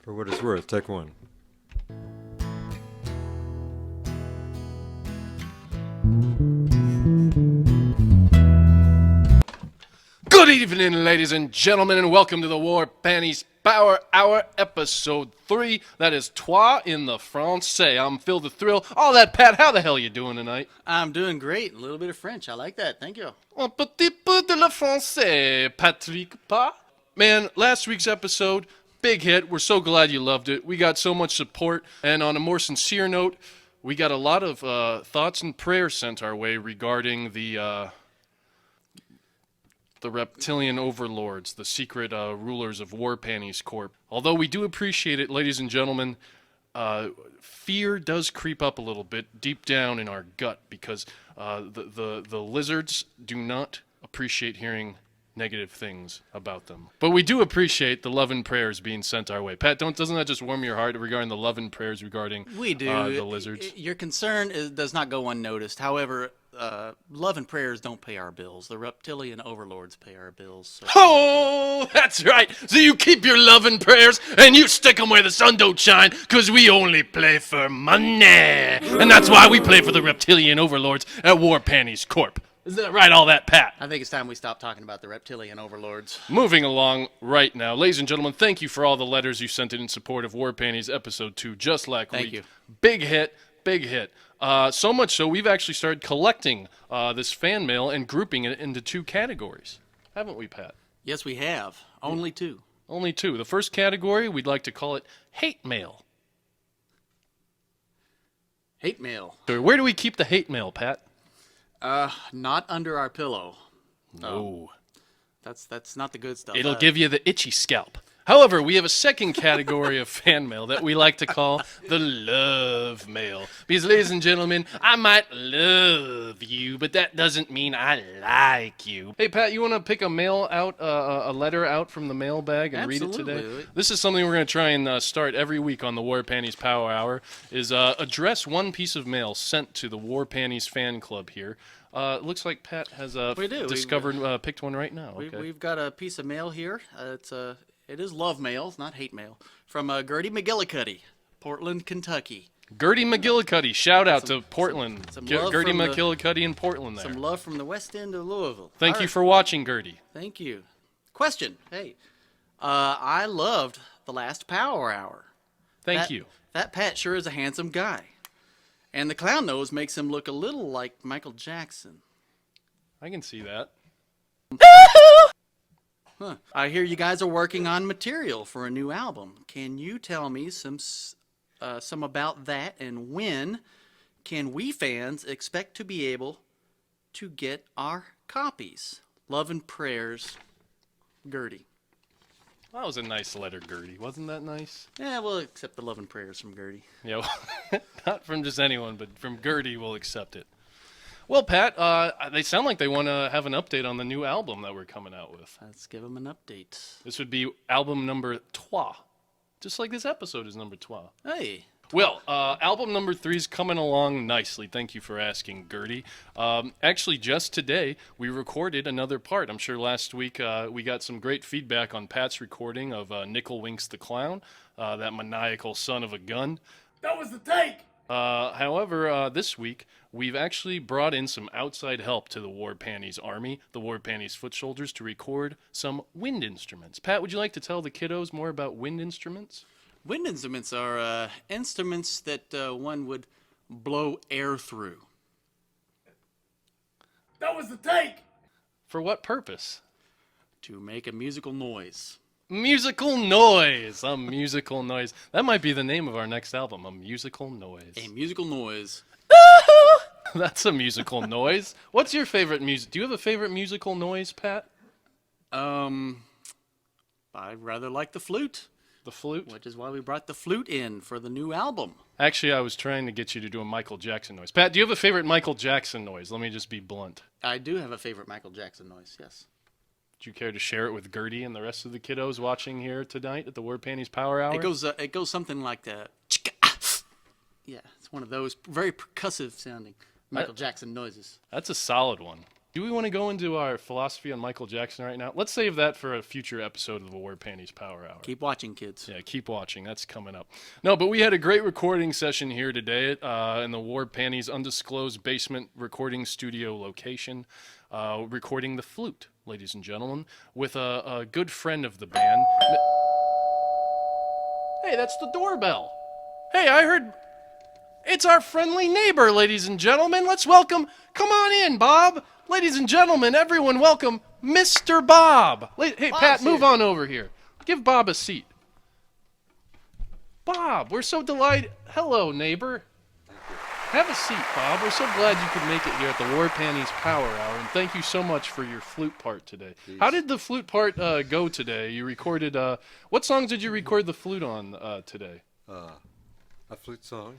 For what it's worth, take one. Good evening, ladies and gentlemen, and welcome to the War Panties Power Hour, Episode 3. That is trois in the Francais. I'm Phil the Thrill. All that, Pat, how the hell you doing tonight? I'm doing great. A little bit of French. I like that. Thank you. Un petit peu de la Francais, Patrick pas? Man, last week's episode, big hit. We're so glad you loved it. We got so much support, and on a more sincere note, we got a lot of thoughts and prayers sent our way regarding the reptilian overlords, the secret rulers of War Panties Corp. Although we do appreciate it, ladies and gentlemen, fear does creep up a little bit deep down in our gut because the lizards do not appreciate hearing negative things about them. But we do appreciate the love and prayers being sent our way. Pat, doesn't that just warm your heart regarding the love and prayers regarding We do. The lizards? Your concern does not go unnoticed. However, love and prayers don't pay our bills. The reptilian overlords pay our bills. So. Oh, that's right. So you keep your love and prayers and you stick them where the sun don't shine because we only play for money. And that's why we play for the reptilian overlords at War Panties Corp. Isn't that right, all that, Pat? I think it's time we stop talking about the reptilian overlords. Moving along right now. Ladies and gentlemen, thank you for all the letters you sent in support of War Panties Episode 2, just like Thank you. Big hit, big hit. So much so, we've actually started collecting this fan mail and grouping it into two categories. Haven't we, Pat? Yes, we have. Only two. Only two. The first category, we'd like to call it hate mail. Hate mail. So where do we keep the hate mail, Pat? Not under our pillow. No. That's not the good stuff. It'll give you the itchy scalp. However, we have a second category of fan mail that we like to call the love mail. Because, ladies and gentlemen, I might love you, but that doesn't mean I like you. Hey, Pat, you want to pick a mail out, a letter out from the mailbag and read it today? Absolutely. This is something we're going to try and start every week on the War Panties Power Hour, is address one piece of mail sent to the War Panties fan club here. It looks like Pat has picked one right now. Okay. We've got a piece of mail here. It is love mail, it's not hate mail, from Gertie McGillicuddy, Portland, Kentucky. Gertie McGillicuddy, shout out to Portland. some love Gertie from the- McGillicuddy in Portland there. Some love from the west end of Louisville. Thank All you right. for watching, Gertie. Thank you. Question. Hey, I loved the last Power Hour. Thank you. That Pat sure is a handsome guy. And the clown nose makes him look a little like Michael Jackson. I can see that. Huh. I hear you guys are working on material for a new album. Can you tell me some about that, and when can we fans expect to be able to get our copies? Love and prayers, Gertie. That was a nice letter, Gertie. Wasn't that nice? Yeah, we'll accept the love and prayers from Gertie. Yeah, not from just anyone, but from Gertie, we'll accept it. Well, Pat, they sound like they want to have an update on the new album that we're coming out with. Let's give them an update. This would be album number trois, just like this episode is number trois. Hey. Well, album number 3 is coming along nicely. Thank you for asking, Gertie. Actually, just today, we recorded another part. I'm sure last week we got some great feedback on Pat's recording of Nickel Winks the Clown, that maniacal son of a gun. That was the take! However, this week, we've actually brought in some outside help to the War Panties Army, the War Panties Foot Soldiers, to record some wind instruments. Pat, would you like to tell the kiddos more about wind instruments? Wind instruments are instruments that one would blow air through. That was the take! For what purpose? To make a musical noise. Musical noise. A musical noise. That might be the name of our next album, A Musical Noise. A musical noise. That's a musical noise. What's your favorite music? Do you have a favorite musical noise, Pat? I rather like the flute, The flute? which is why we brought the flute in for the new album. Actually, I was trying to get you to do a Michael Jackson noise. Pat, do you have a favorite Michael Jackson noise? Let me just be blunt. I do have a favorite Michael Jackson noise, yes. Would you care to share it with Gertie and the rest of the kiddos watching here tonight at the War Panties Power Hour? It goes something like that. Yeah, it's one of those very percussive sounding Michael Jackson noises. That's a solid one. Do we want to go into our philosophy on Michael Jackson right now? Let's save that for a future episode of the War Panties Power Hour. Keep watching, kids. Yeah, keep watching. That's coming up. No, but we had a great recording session here today in the War Panties undisclosed basement recording studio location, recording the flute, ladies and gentlemen, with a good friend of the band. Hey, that's the doorbell. Hey, I heard... It's our friendly neighbor, ladies and gentlemen. Let's welcome... Come on in, Bob. Ladies and gentlemen, everyone welcome Mr. Bob. Hey, Bob's Pat, move here. on over here. Give Bob a seat. Bob, we're so delighted. Hello, neighbor. Have a seat, Bob. We're so glad you could make it here at the War Panties Power Hour, and thank you so much for your flute part today. Please. How did the flute part go today? You recorded, what songs did you record the flute on today? A flute song.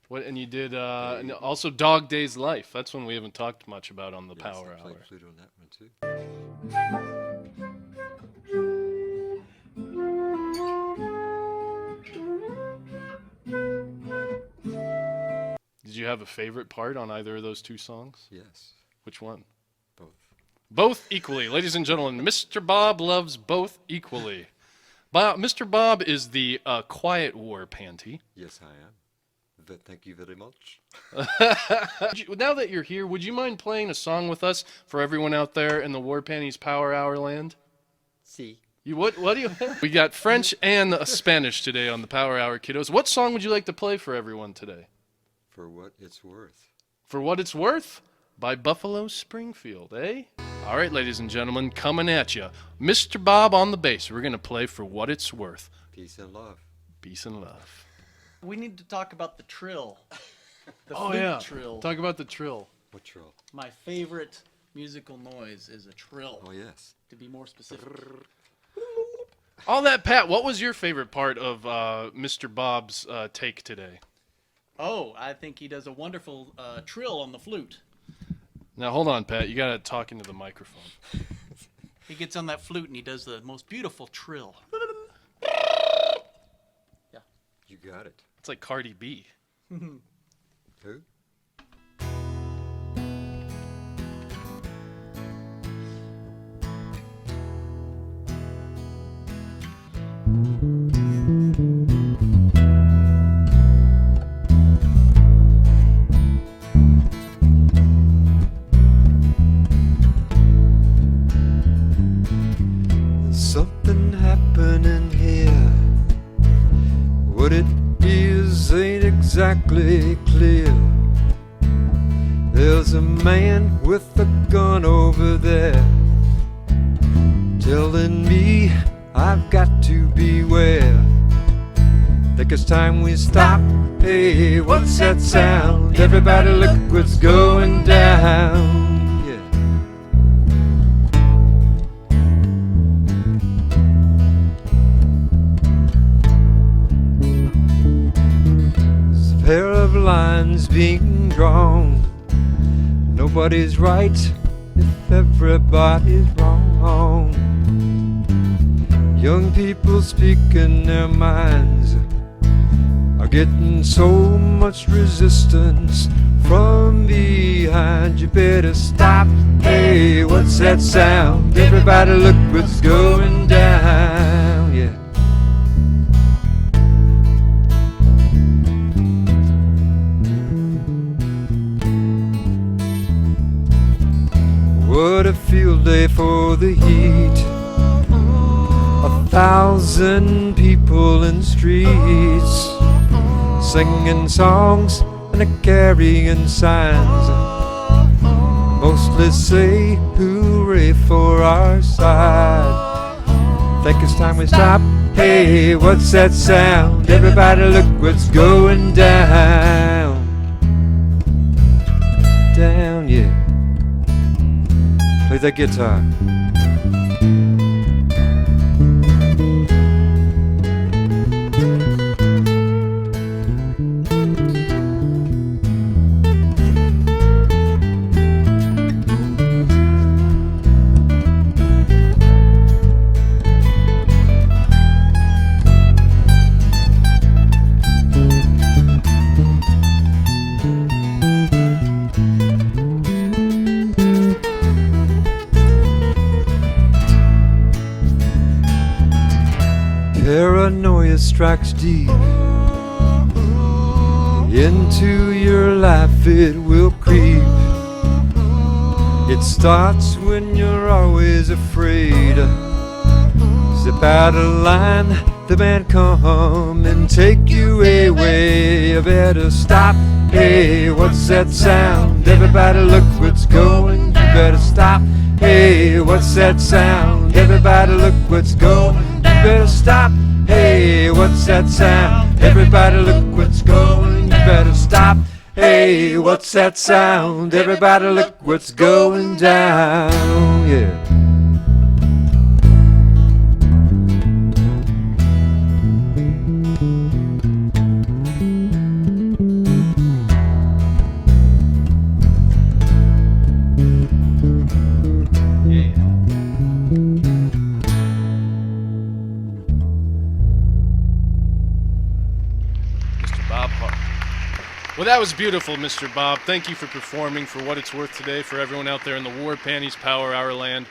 What, and you did, and also Dog Days Life. That's one we haven't talked much about on the Yes, Power I Hour. played flute on that one too. Did you have a favorite part on either of those two songs? Yes, Which one? both. Both equally. Ladies and gentlemen, Mr. Bob loves both equally. Mr. Bob is the quiet war panty. Yes, I am. Thank you very much. Now that you're here, would you mind playing a song with us for everyone out there in the War Panties Power Hour land? See. You what do you We got French and Spanish today on the Power Hour, kiddos. What song would you like to play for everyone today? For what it's worth. For What It's Worth by Buffalo Springfield, eh? All right, ladies and gentlemen, coming at you. Mr. Bob on the bass. We're going to play For What It's Worth. Peace and love. Peace and love. We need to talk about the trill. The Oh, flute yeah. trill. Talk about the trill. What trill? My favorite musical noise is a trill, Oh, yes. to be more specific. All that, Pat, what was your favorite part of Mr. Bob's take today? Oh, I think he does a wonderful trill on the flute. Now, hold on, Pat. You got to talk into the microphone. He gets on that flute and he does the most beautiful trill. You got it. It's like Cardi B. Who? There's something happening here. What it is ain't exactly clear. There's a man with a gun over there, telling me I've got to beware. Think it's time we stop. Hey, what's that sound? Everybody look what's going down. Yeah. There's a pair of lines being drawn. Nobody's right if everybody's wrong. Young people speaking their minds are getting so much resistance from behind. You better stop. Hey, what's that sound? Everybody look what's going down. Yeah. What a field day for the heat. 1,000 people in streets, singing songs and carrying signs. Mostly say hooray for our side. Think it's time we stop. Hey, what's that sound? Everybody look what's going down. Down, yeah. Play that guitar. Paranoia strikes deep into your life, it will creep. It starts when you're always afraid. Step out of line, the man come and take you away. You better stop. Hey, what's that sound? Everybody look what's going. You better stop. Hey, what's that sound? Everybody look what's going. You better stop. Hey, what's that sound? Everybody look what's going. You better stop. Hey, what's that sound? Everybody look what's going down. Yeah. Mr. Bob Hart. Well, that was beautiful, Mr. Bob. Thank you for performing for what it's worth today for everyone out there in the War Panties Power Hour land.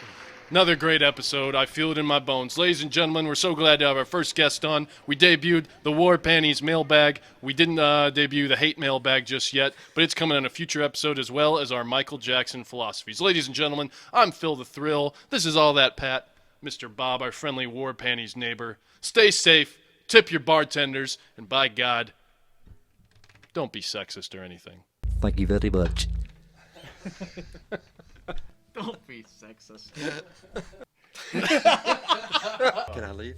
Another great episode. I feel it in my bones. Ladies and gentlemen, we're so glad to have our first guest on. We debuted the War Panties mailbag. We didn't debut the hate mailbag just yet, but it's coming in a future episode as well as our Michael Jackson philosophies. Ladies and gentlemen, I'm Phil the Thrill. This is All That Pat. Mr. Bob, our friendly War Panties neighbor. Stay safe, tip your bartenders, and by God, don't be sexist or anything. Thank you very much. Don't be sexist. Can I leave?